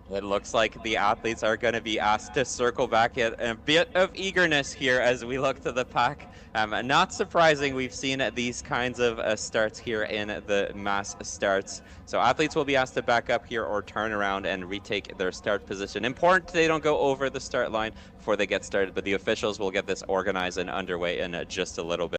It looks like the athletes are going to be asked to circle back at a bit of eagerness here as we look to the pack. Not surprising, we've seen these kinds of starts here in the mass starts. So athletes will be asked to back up here or turn around and retake their start position. Important they don't go over the start line before they get started, but the officials will get this organized and underway in just a little bit.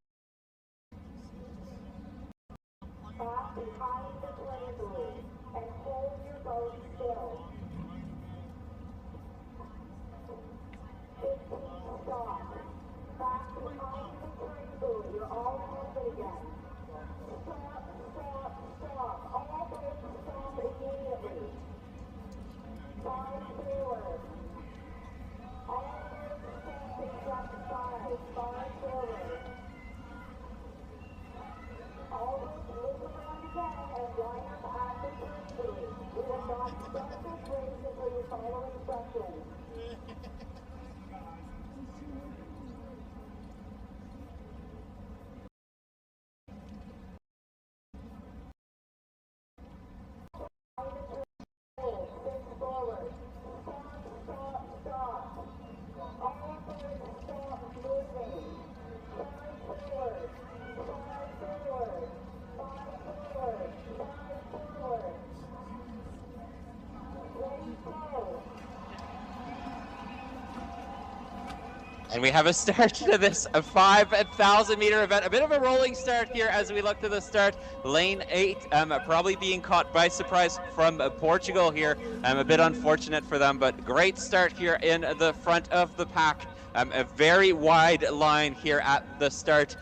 And we have a start to this 5,000 meter event. A bit of a rolling start here as we look to the start. Lane 8 probably being caught by surprise from Portugal here. A bit unfortunate for them, but great start here in the front of the pack. A very wide line here at the start,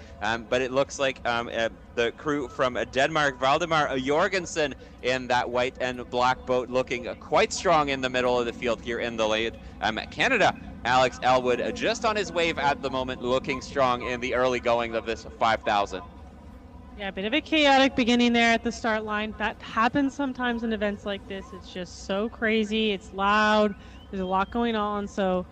but it looks like the crew from Denmark, Valdemar Jorgensen, in that white and black boat, looking quite strong in the middle of the field here in the lead. Canada, Alex Elwood, just on his wave at the moment, looking strong in the early going of this 5,000. Yeah, a bit of a chaotic beginning there at the start line. That happens sometimes in events like this. It's just so crazy. It's loud. There's a lot going on. So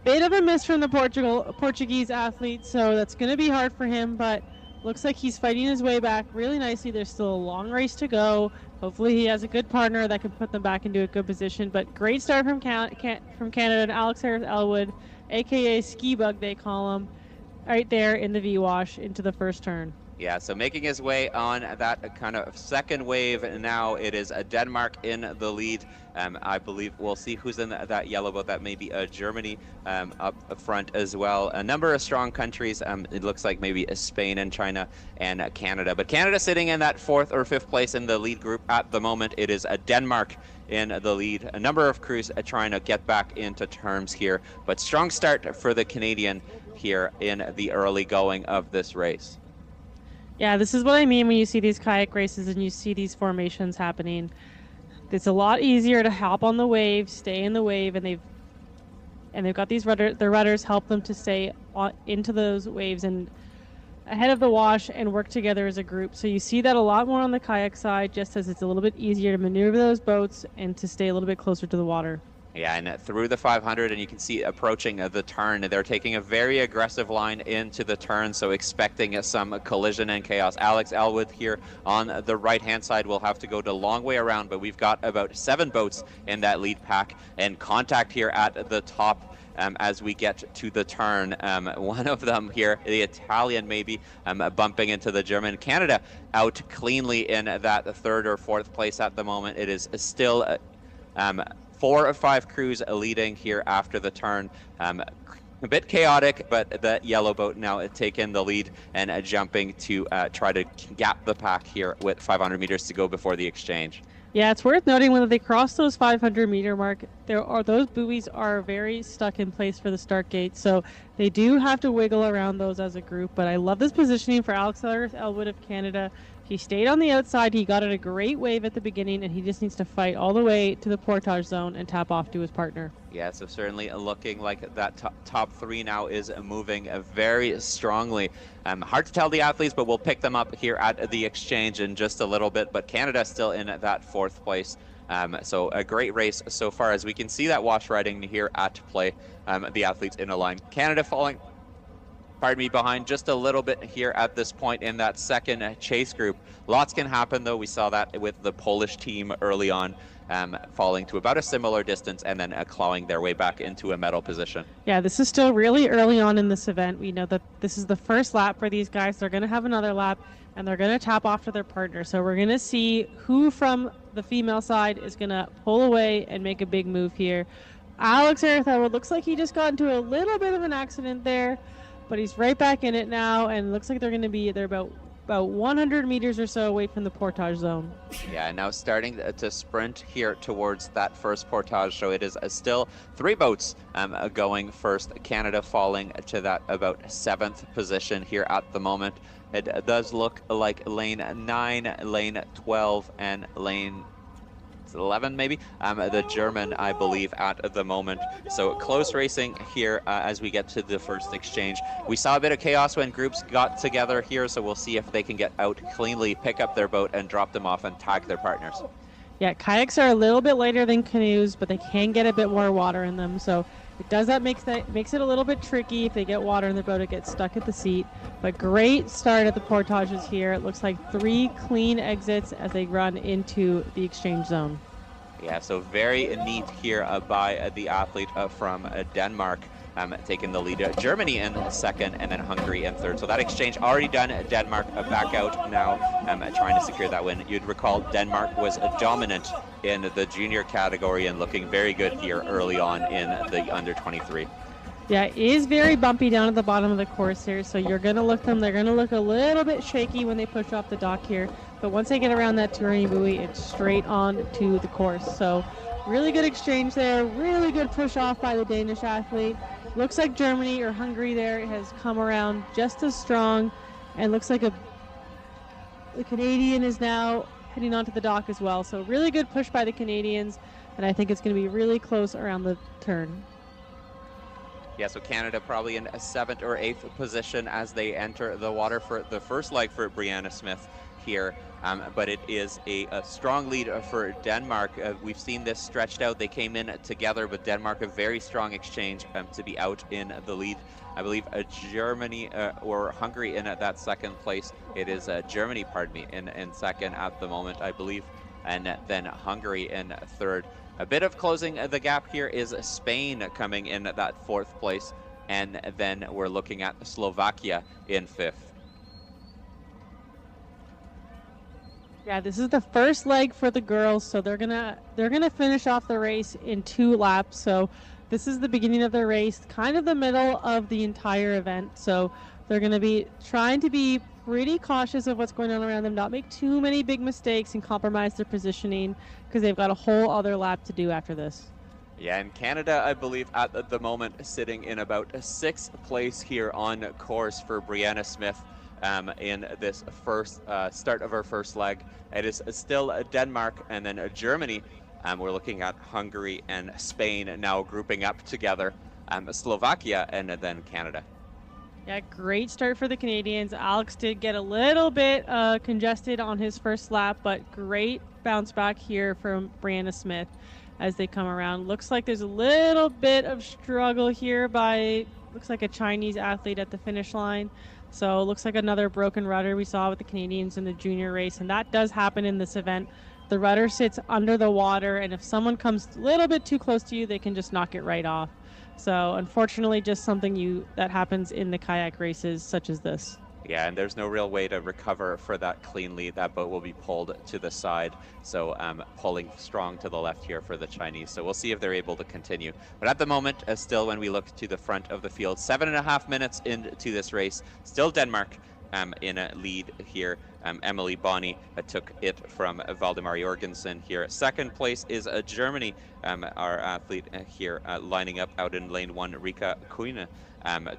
bit of a miss from the Portuguese athlete. So that's going to be hard for him, but looks like he's fighting his way back really nicely. There's still a long race to go. Hopefully he has a good partner that can put them back into a good position. But great start from Canada and Alex Elwood, a.k.a. Ski Bug, they call him, right there in the V-wash into the first turn. Yeah, so making his way on that kind of second wave now, it is Denmark in the lead. I believe we'll see who's in that yellow boat. That may be Germany up front as well. A number of strong countries. It looks like maybe Spain and China and Canada. But Canada sitting in that 4th or 5th place in the lead group at the moment. It is Denmark in the lead. A number of crews trying to get back into terms here. But strong start for the Canadian here in the early going of this race. Yeah, this is what I mean when you see these kayak races and you see these formations happening. It's a lot easier to hop on the wave, stay in the wave, and they've got these their rudders help them to stay into those waves and ahead of the wash and work together as a group. So you see that a lot more on the kayak side, just as it's a little bit easier to maneuver those boats and to stay a little bit closer to the water. Yeah, and through the 500, and you can see approaching the turn, they're taking a very aggressive line into the turn, so expecting some collision and chaos. Alex Elwood here on the right-hand side will have to go the long way around, but we've got about 7 boats in that lead pack, and contact here at the top as we get to the turn. One of them here, the Italian maybe, bumping into the German. Canada out cleanly in that 3rd or 4th place at the moment. It is still 4 of 5 crews leading here after the turn. A bit chaotic, but the yellow boat now taking the lead and jumping to try to gap the pack here with 500 meters to go before the exchange. Yeah, it's worth noting when they cross those 500 meter mark, those buoys are very stuck in place for the start gate, so they do have to wiggle around those as a group. But I love this positioning for Alex Elwood of Canada. He stayed on the outside. He got in a great wave at the beginning, and he just needs to fight all the way to the portage zone and tap off to his partner. Yeah, so certainly looking like that top 3 now is moving very strongly. Hard to tell the athletes, but we'll pick them up here at the exchange in just a little bit. But Canada still in that 4th place. So a great race so far, as we can see that wash riding here at play. The athletes in a line. Canada falling pardon me, behind just a little bit here at this point in that second chase group. Lots can happen, though. We saw that with the Polish team early on, falling to about a similar distance and then clawing their way back into a medal position. Yeah, this is still really early on in this event. We know that this is the first lap for these guys. They're going to have another lap, and they're going to tap off to their partner. So we're going to see who from the female side is going to pull away and make a big move here. Alex Aretha, looks like he just got into a little bit of an accident there, but he's right back in it now, and it looks like they're about 100 meters or so away from the portage zone. Yeah, now starting to sprint here towards that first portage. So it is still 3 boats going first. Canada falling to that about 7th position here at the moment. It does look like lane 9, lane 12, and lane 11 maybe, the German, I believe, at the moment. So close racing here as we get to the first exchange. We saw a bit of chaos when groups got together here, so we'll see if they can get out cleanly, pick up their boat, and drop them off and tag their partners. Yeah, kayaks are a little bit lighter than canoes, but they can get a bit more water in them, so makes it a little bit tricky. If they get water in their boat, it gets stuck at the seat. But great start at the portages here. It looks like 3 clean exits as they run into the exchange zone. Yeah, so very neat here by the athlete from Denmark, taking the lead. Germany in second, and then Hungary in third. So that exchange already done. Denmark back out now, trying to secure that win. You'd recall Denmark was dominant in the junior category and looking very good here early on in the under 23. Yeah, it is very bumpy down at the bottom of the course here, so you're going to look them. They're going to look a little bit shaky when they push off the dock here, but once they get around that touring buoy, it's straight on to the course. So really good exchange there, really good push off by the Danish athlete. Looks like Germany or Hungary there has come around just as strong, and looks like the Canadian is now heading onto the dock as well. So really good push by the Canadians, and I think it's going to be really close around the turn. Yeah, so Canada probably in a 7th or 8th position as they enter the water for the first leg for Brianna Smith here. But it is a strong lead for Denmark. We've seen this stretched out. They came in together, but Denmark a very strong exchange to be out in the lead. I believe Germany or Hungary in at that 2nd place. It is Germany, pardon me, in second at the moment, I believe, and then Hungary in 3rd. A bit of closing the gap here is Spain coming in at that 4th place, and then we're looking at Slovakia in 5th. Yeah, this is the first leg for the girls, so they're gonna finish off the race in 2 laps. So this is the beginning of their race, kind of the middle of the entire event. So they're gonna be trying to be pretty cautious of what's going on around them, not make too many big mistakes and compromise their positioning, because they've got a whole other lap to do after this. Yeah, and Canada, I believe, at the moment sitting in about 6th place here on course for Brianna Smith in this first start of our first leg. It is still Denmark and then Germany. We're looking at Hungary and Spain now grouping up together, Slovakia, and then Canada. Yeah, great start for the Canadians. Alex did get a little bit congested on his first lap, but great bounce back here from Brianna Smith as they come around. Looks like there's a little bit of struggle here by, looks like a Chinese athlete at the finish line. So looks like another broken rudder we saw with the Canadians in the junior race, and that does happen in this event. The rudder sits under the water, and if someone comes a little bit too close to you, they can just knock it right off. So unfortunately, just something that happens in the kayak races such as this. Yeah, and there's no real way to recover for that cleanly. That boat will be pulled to the side. So pulling strong to the left here for the Chinese. So we'll see if they're able to continue. But at the moment, still when we look to the front of the field, 7.5 minutes into this race, still Denmark in a lead here. Emily Bonney took it from Valdemar Jorgensen here. 2nd place is Germany, our athlete here lining up out in lane 1, Rika Kuine,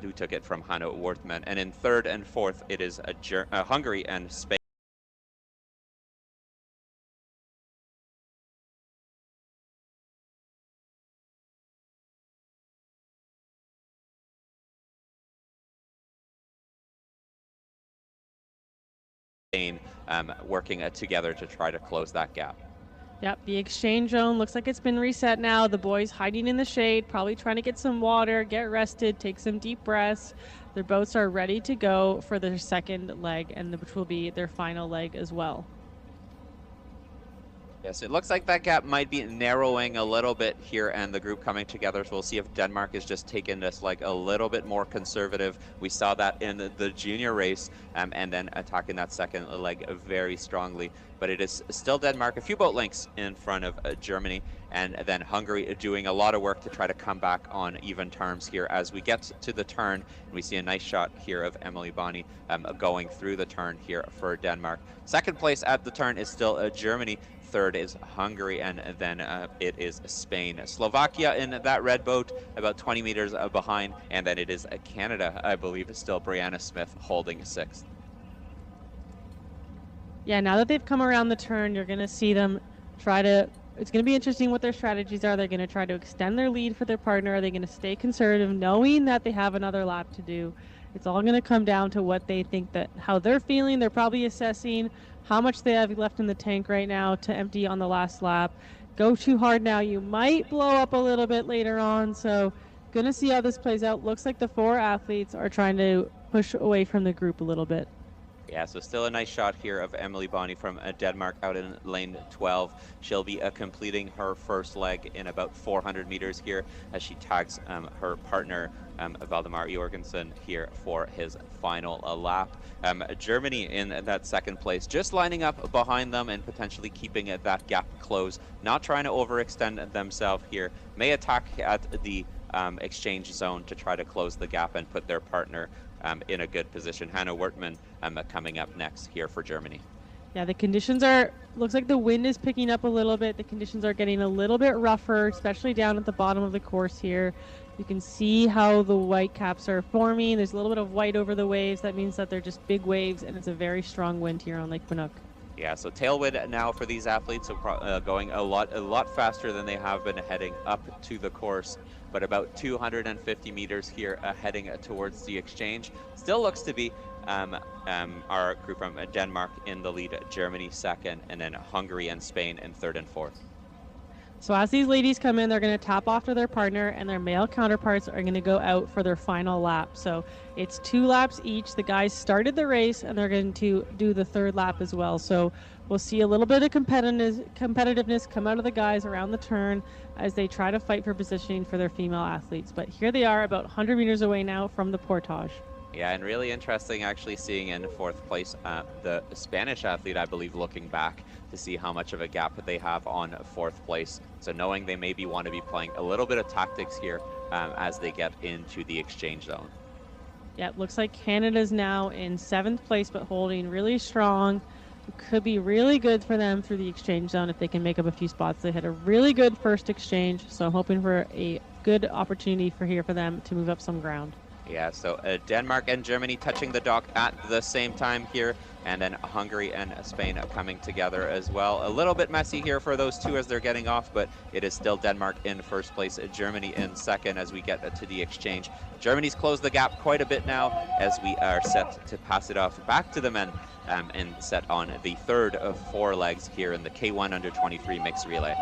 who took it from Hanno Worthman. And in 3rd and 4th, it is Hungary and Spain. Working together to try to close that gap. Yep, the exchange zone looks like it's been reset now. The boys hiding in the shade, probably trying to get some water, get rested, take some deep breaths. Their boats are ready to go for their second leg, and which will be their final leg as well. Yes, it looks like that gap might be narrowing a little bit here and the group coming together. So we'll see if Denmark is just taking this like a little bit more conservative. We saw that in the junior race and then attacking that second leg very strongly. But it is still Denmark, a few boat lengths in front of Germany, and then Hungary doing a lot of work to try to come back on even terms here as we get to the turn. And we see a nice shot here of Emily Bonney going through the turn here for Denmark. Second place at the turn is still Germany. Third is Hungary, and then it is Spain. Slovakia in that red boat, about 20 meters behind, and then it is Canada, I believe, is still Brianna Smith holding sixth. Yeah, now that they've come around the turn, you're going to see them try to... It's going to be interesting what their strategies are. They're going to try to extend their lead for their partner. Are they going to stay conservative, knowing that they have another lap to do? It's all going to come down to what they think, that how they're feeling. They're probably assessing how much they have left in the tank right now to empty on the last lap. Go too hard now, you might blow up a little bit later on. So gonna see how this plays out. Looks like the four athletes are trying to push away from the group a little bit. Yeah, so still a nice shot here of Emily Bonney from Denmark out in lane 12. She'll be completing her first leg in about 400 meters here as she tags her partner Valdemar Jorgensen here for his final lap. Germany in that second place, just lining up behind them and potentially keeping that gap closed, not trying to overextend themselves here. May attack at the exchange zone to try to close the gap and put their partner in a good position. Hannah Wertmann coming up next here for Germany. Yeah, the conditions are, looks like the wind is picking up a little bit. The conditions are getting a little bit rougher, especially down at the bottom of the course here. You can see how the white caps are forming. There's a little bit of white over the waves. That means that they're just big waves, and it's a very strong wind here on Lake Quinault. Yeah, so tailwind now for these athletes, so going a lot faster than they have been heading up to the course, but about 250 meters here heading towards the exchange. Still looks to be our group from Denmark in the lead, Germany second, and then Hungary and Spain in third and fourth. So as these ladies come in, they're going to tap off to their partner, and their male counterparts are going to go out for their final lap. So it's 2 laps each. The guys started the race, and they're going to do the third lap as well. So we'll see a little bit of competitiveness come out of the guys around the turn as they try to fight for positioning for their female athletes. But here they are, about 100 meters away now from the portage. Yeah, and really interesting actually seeing in fourth place the Spanish athlete, I believe, looking back to see how much of a gap they have on fourth place. So knowing they maybe want to be playing a little bit of tactics here as they get into the exchange zone. Yeah, it looks like Canada's now in 7th place, but holding really strong. It could be really good for them through the exchange zone if they can make up a few spots. They had a really good first exchange, so I'm hoping for a good opportunity for them to move up some ground. Yeah, so Denmark and Germany touching the dock at the same time here, and then Hungary and Spain coming together as well. A little bit messy here for those two as they're getting off, but it is still Denmark in first place, Germany in second as we get to the exchange. Germany's closed the gap quite a bit now as we are set to pass it off back to the men and set on the third of 4 legs here in the K1 under 23 mixed relay.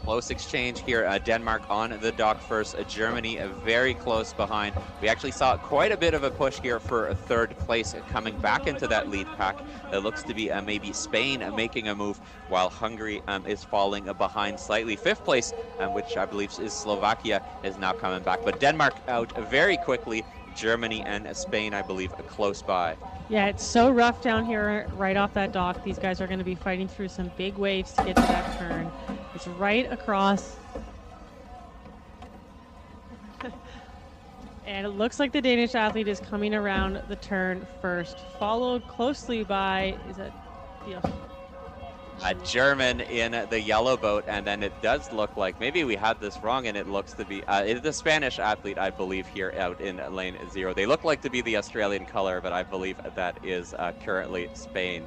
Close exchange here. Denmark on the dock first. Germany very close behind. We actually saw quite a bit of a push here for a third place coming back into that lead pack. It looks to be maybe Spain making a move while Hungary is falling behind slightly. Fifth place, which I believe is Slovakia, is now coming back. But Denmark out very quickly. Germany and Spain, I believe, close by. Yeah, it's so rough down here right off that dock. These guys are going to be fighting through some big waves to get to that turn. It's right across. And it looks like the Danish athlete is coming around the turn first, followed closely by, is that a German in the yellow boat, and then it does look like, maybe we had this wrong, and it looks to be it's the Spanish athlete, I believe, here out in lane 0. They look like to be the Australian color, but I believe that is currently Spain.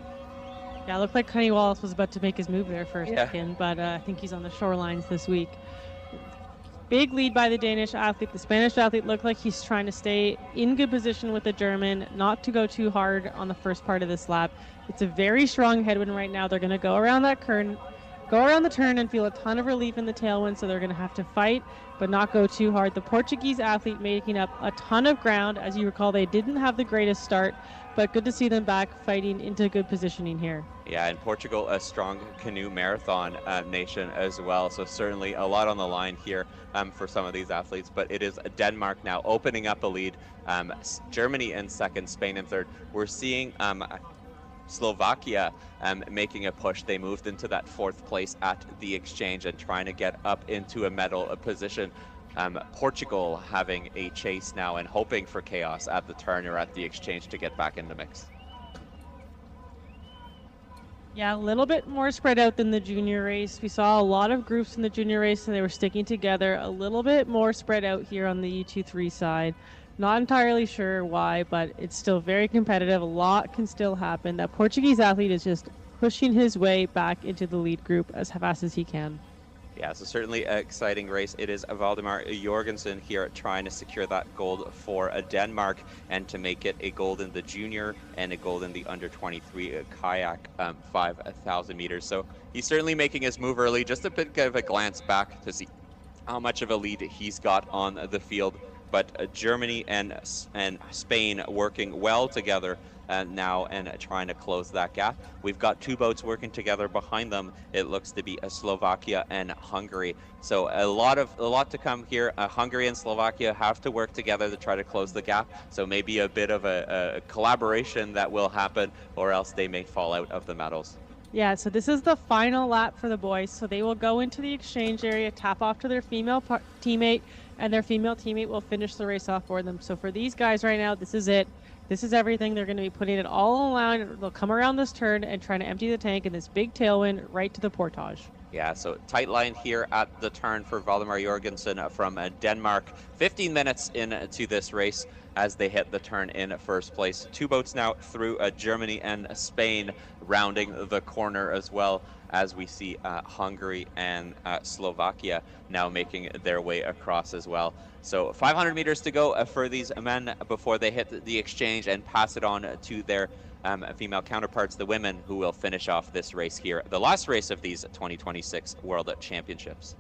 Yeah, it looked like Connie Wallace was about to make his move there for a second, but I think he's on the shorelines this week. Big lead by the Danish athlete. The Spanish athlete looked like he's trying to stay in good position with the German, not to go too hard on the first part of this lap. It's a very strong headwind right now. They're going to go around that turn, and feel a ton of relief in the tailwind, so they're going to have to fight but not go too hard. The Portuguese athlete making up a ton of ground. As you recall, they didn't have the greatest start, but good to see them back fighting into good positioning here. Yeah, and Portugal, a strong canoe marathon nation as well, so certainly a lot on the line here for some of these athletes, but it is Denmark now opening up a lead, Germany in second, Spain in third. We're seeing Slovakia making a push. They moved into that fourth place at the exchange and trying to get up into a medal position. Portugal having a chase now and hoping for chaos at the turn or at the exchange to get back in the mix. Yeah, a little bit more spread out than the junior race. We saw a lot of groups in the junior race and they were sticking together. A little bit more spread out here on the U23 side. Not entirely sure why, but it's still very competitive. A lot can still happen. That Portuguese athlete is just pushing his way back into the lead group as fast as he can. Yeah, so certainly an exciting race. It is Valdemar Jorgensen here trying to secure that gold for Denmark and to make it a gold in the junior and a gold in the under-23 kayak 5,000 meters. So he's certainly making his move early. Just a bit of a glance back to see how much of a lead he's got on the field. But Germany and Spain working well together now and trying to close that gap. We've got two boats working together behind them. It looks to be Slovakia and Hungary. So a lot to come here. Hungary and Slovakia have to work together to try to close the gap. So maybe a bit of a collaboration that will happen, or else they may fall out of the medals. Yeah, so this is the final lap for the boys. So they will go into the exchange area, tap off to their female teammate, and their female teammate will finish the race off for them. So for these guys right now, this is it. This is everything. They're going to be putting it all around. They'll come around this turn and trying to empty the tank in this big tailwind right to the portage. Yeah, so tight line here at the turn for Valdemar Jorgensen from Denmark. 15 minutes into this race as they hit the turn in first place. Two boats now through Germany and Spain rounding the corner as well, as we see Hungary and Slovakia now making their way across as well. So 500 meters to go for these men before they hit the exchange and pass it on to their female counterparts, the women, who will finish off this race here, the last race of these 2026 World Championships.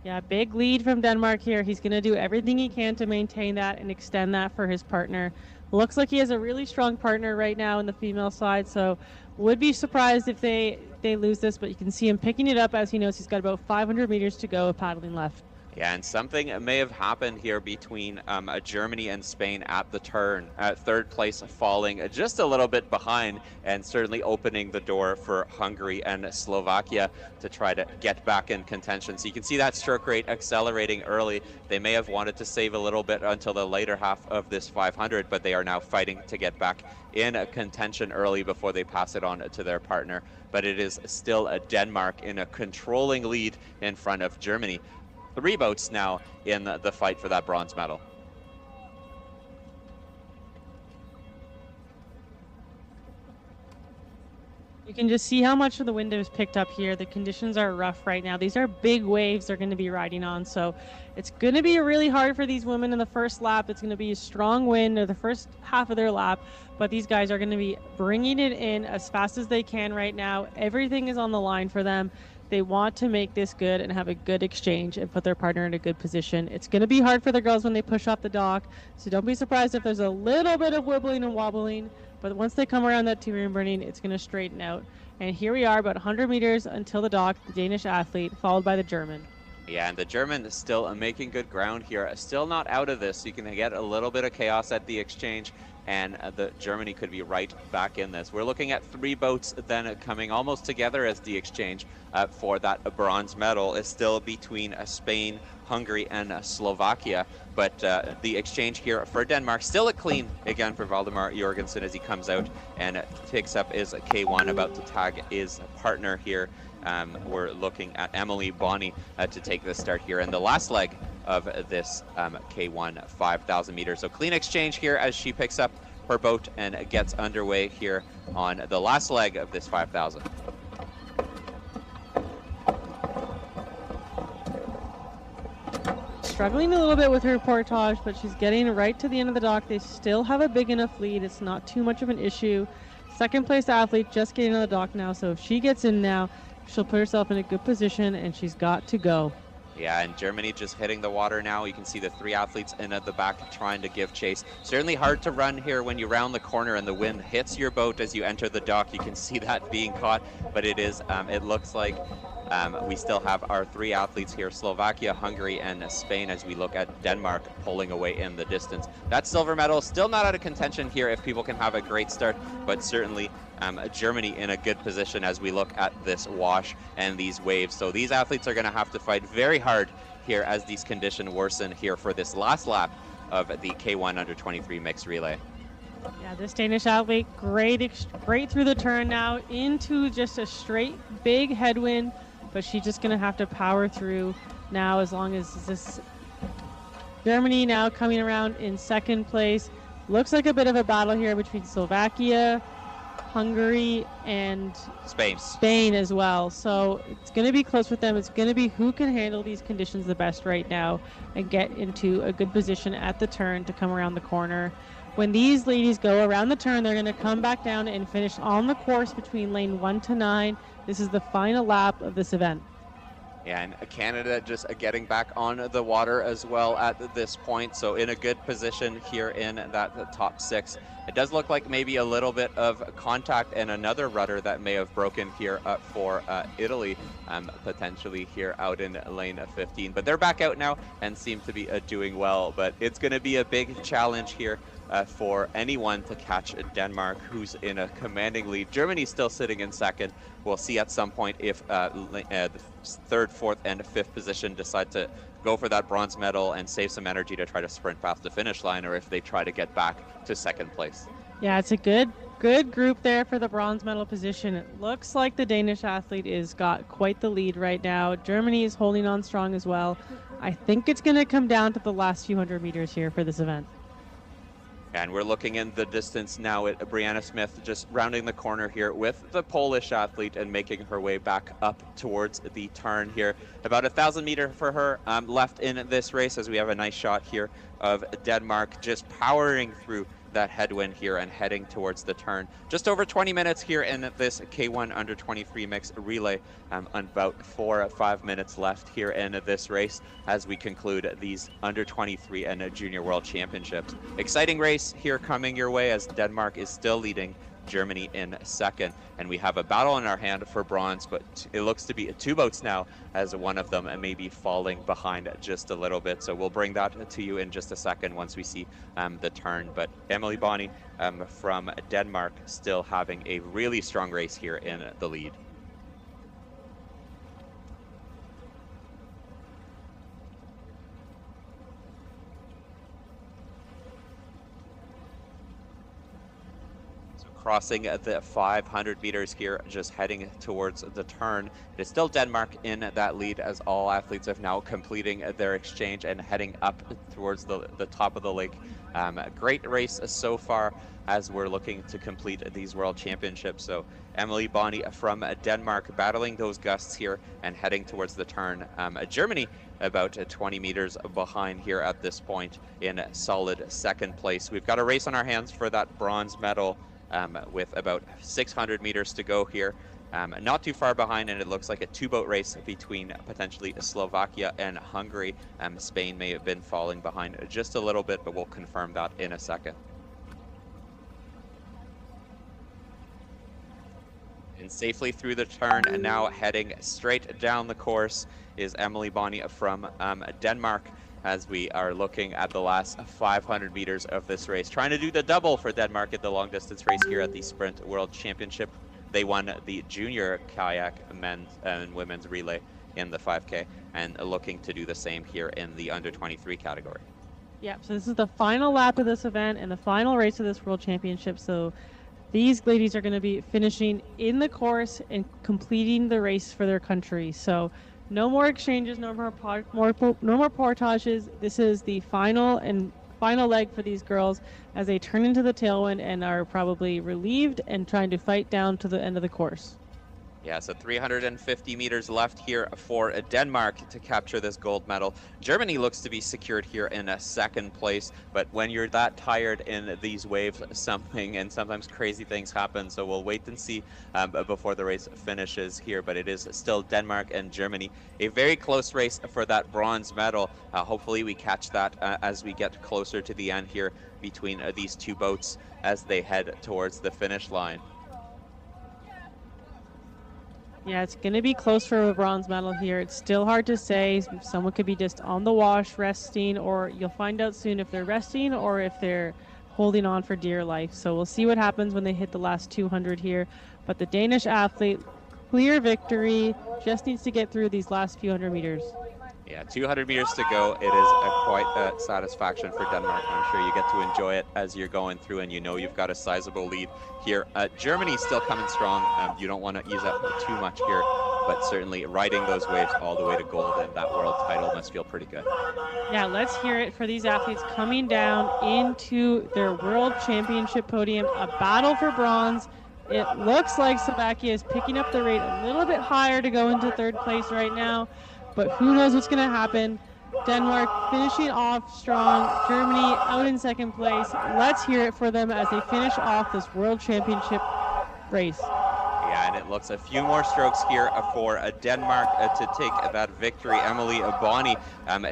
Yeah, big lead from Denmark here. He's going to do everything he can to maintain that and extend that for his partner. Looks like he has a really strong partner right now in the female side, so would be surprised if they lose this, but you can see him picking it up as he knows he's got about 500 meters to go paddling left. Yeah, and something may have happened here between Germany and Spain at the turn. Third place falling just a little bit behind, and certainly opening the door for Hungary and Slovakia to try to get back in contention. So you can see that stroke rate accelerating early. They may have wanted to save a little bit until the later half of this 500, but they are now fighting to get back in contention early before they pass it on to their partner. But it is still Denmark in a controlling lead in front of Germany. Three boats now in the fight for that bronze medal. You can just see how much of the wind is picked up here. The conditions are rough right now. These are big waves they're going to be riding on, so it's going to be really hard for these women in the first lap. It's going to be a strong wind or the first half of their lap, but these guys are going to be bringing it in as fast as they can right now. Everything is on the line for them. They want to make this good and have a good exchange and put their partner in a good position. It's going to be hard for the girls when they push off the dock, so don't be surprised if there's a little bit of wibbling and wobbling, but once they come around that two-ring burning, it's going to straighten out. And here we are, about 100 meters until the dock, the Danish athlete, followed by the German. Yeah, and the German is still making good ground here. Still not out of this. You can get a little bit of chaos at the exchange, and the Germany could be right back in this. We're looking at three boats then coming almost together as the exchange for that bronze medal is still between Spain, Hungary, and Slovakia. But the exchange here for Denmark, still a clean again for Valdemar Jorgensen as he comes out and picks up his K1, about to tag his partner here. We're looking at Emily Bonney to take the start here in the last leg of this K1 5,000 meters. So clean exchange here as she picks up her boat and gets underway here on the last leg of this 5,000. struggling a little bit with her portage, but she's getting right to the end of the dock. They still have a big enough lead. It's not too much of an issue. Second place athlete just getting on the dock now, so if she gets in now, she'll put herself in a good position, and she's got to go. Yeah, and Germany just hitting the water now. You can see the 3 athletes in at the back trying to give chase. Certainly hard to run here when you round the corner and the wind hits your boat as you enter the dock. You can see that being caught, but it is, it looks like we still have our 3 athletes here, Slovakia, Hungary, and Spain, as we look at Denmark pulling away in the distance. That silver medal still not out of contention here if people can have a great start, but certainly Germany in a good position as we look at this wash and these waves. So these athletes are going to have to fight very hard here as these conditions worsen here for this last lap of the K1 under 23 mixed relay. Yeah, this Danish athlete, great through the turn now into just a straight big headwind, but she's just going to have to power through now as long as this Germany now coming around in second place. Looks like a bit of a battle here between Slovakia, Hungary, and Spain as well. So it's going to be close with them. It's going to be who can handle these conditions the best right now and get into a good position at the turn to come around the corner. When these ladies go around the turn, they're going to come back down and finish on the course between lane 1 to 9. This is the final lap of this event. Yeah, and Canada just getting back on the water as well at this point, so in a good position here in that top 6. It does look like maybe a little bit of contact and another rudder that may have broken here for Italy, potentially here out in lane 15. But they're back out now and seem to be doing well, but it's going to be a big challenge here for anyone to catch Denmark, who's in a commanding lead. Germany's still sitting in second. We'll see at some point if the 3rd, 4th, and 5th position decide to go for that bronze medal and save some energy to try to sprint past the finish line, or if they try to get back to second place. Yeah, it's a good group there for the bronze medal position. It looks like the Danish athlete is got quite the lead right now. Germany is holding on strong as well. I think it's going to come down to the last few hundred meters here for this event. And we're looking in the distance now at Brianna Smith just rounding the corner here with the Polish athlete and making her way back up towards the turn here. About 1,000 meters for her left in this race, as we have a nice shot here of Denmark just powering through that headwind here and heading towards the turn. Just over 20 minutes here in this K1 under 23 mixed relay. About 4 or 5 minutes left here in this race as we conclude these under 23 and junior world championships. Exciting race here coming your way as Denmark is still leading, Germany in second, and we have a battle in our hand for bronze, but it looks to be 2 boats now as one of them may be falling behind just a little bit. So we'll bring that to you in just a second once we see the turn. But Emily Bonney from Denmark still having a really strong race here in the lead. Crossing the 500 meters here, just heading towards the turn. It is still Denmark in that lead as all athletes are now completing their exchange and heading up towards the top of the lake. Great race so far as we're looking to complete these world championships. So Emily Bonney from Denmark battling those gusts here and heading towards the turn. Germany about 20 meters behind here at this point in solid second place. We've got a race on our hands for that bronze medal. With about 600 meters to go here. Not too far behind, and it looks like a 2-boat race between potentially Slovakia and Hungary. Spain may have been falling behind just a little bit, but we'll confirm that in a second. And safely through the turn, and now heading straight down the course is Emily Bonney from Denmark, as we are looking at the last 500 meters of this race. Trying to do the double for Denmark at the long distance race here at the Sprint World Championship. They won the junior kayak men's and women's relay in the 5K and looking to do the same here in the under 23 category. Yeah, so this is the final lap of this event and the final race of this World Championship. So these ladies are going to be finishing in the course and completing the race for their country. So no more exchanges, no more portages. This is the final leg for these girls as they turn into the tailwind and are probably relieved and trying to fight down to the end of the course. Yeah, so 350 meters left here for Denmark to capture this gold medal. Germany looks to be secured here in a second place, but when you're that tired in these waves, something and sometimes crazy things happen. So we'll wait and see before the race finishes here, but it is still Denmark and Germany. A very close race for that bronze medal. Hopefully we catch that as we get closer to the end here between these two boats as they head towards the finish line. Yeah, it's going to be close for a bronze medal here. It's still hard to say. Someone could be just on the wash resting, or you'll find out soon if they're resting or if they're holding on for dear life. So we'll see what happens when they hit the last 200 here. But the Danish athlete, clear victory, just needs to get through these last few hundred meters. Yeah, 200 meters to go. It is quite a satisfaction for Denmark. I'm sure you get to enjoy it as you're going through, and you know you've got a sizable lead here. Germany's still coming strong. You don't want to use up too much here, but certainly riding those waves all the way to gold and that world title must feel pretty good. Yeah, let's hear it for these athletes coming down into their world championship podium, a battle for bronze. It looks like Slovakia is picking up the rate a little bit higher to go into third place right now. But who knows what's going to happen. Denmark finishing off strong. Germany out in second place. Let's hear it for them as they finish off this World Championship race. Yeah, and it looks a few more strokes here for Denmark to take that victory. Emily Bonney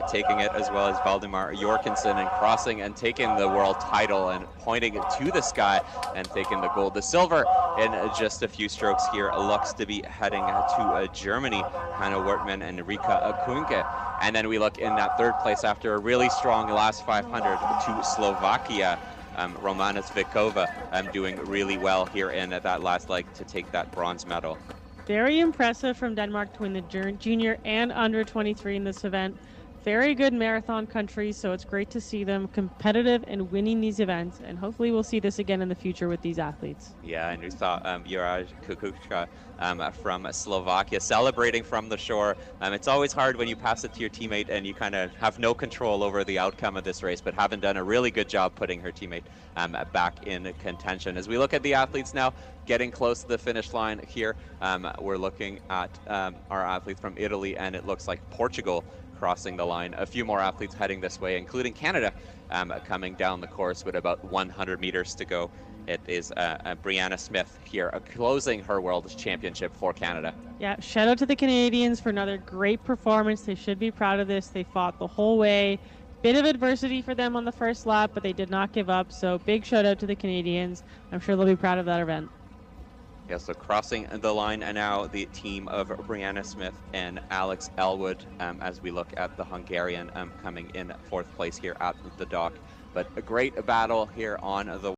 taking it, as well as Valdemar Jorgensen, and crossing and taking the world title and pointing it to the sky and taking the gold. The silver in just a few strokes here looks to be heading to Germany. Hannah Wertmann and Rika Kunke. And then we look in that third place after a really strong last 500 to Slovakia. Romana Zvikova doing really well here in that last leg to take that bronze medal. Very impressive from Denmark to win the junior and under 23 in this event. Very good marathon country, so it's great to see them competitive and winning these events, and hopefully we'll see this again in the future with these athletes. Yeah, and we saw Juraj Kukučka from Slovakia celebrating from the shore. It's always hard when you pass it to your teammate and you kind of have no control over the outcome of this race, but having done a really good job putting her teammate back in contention. As we look at the athletes now, getting close to the finish line here, we're looking at our athletes from Italy, and it looks like Portugal crossing the line. A few more athletes heading this way, including Canada coming down the course with about 100 meters to go. It is Brianna Smith here closing her World Championship for Canada. Yeah, shout out to the Canadians for another great performance. They should be proud of this. They fought the whole way. Bit of adversity for them on the first lap, but they did not give up. So big shout out to the Canadians. I'm sure they'll be proud of that event. Yeah, so crossing the line and now the team of Brianna Smith and Alex Elwood as we look at the Hungarian coming in fourth place here at the dock. But a great battle here on the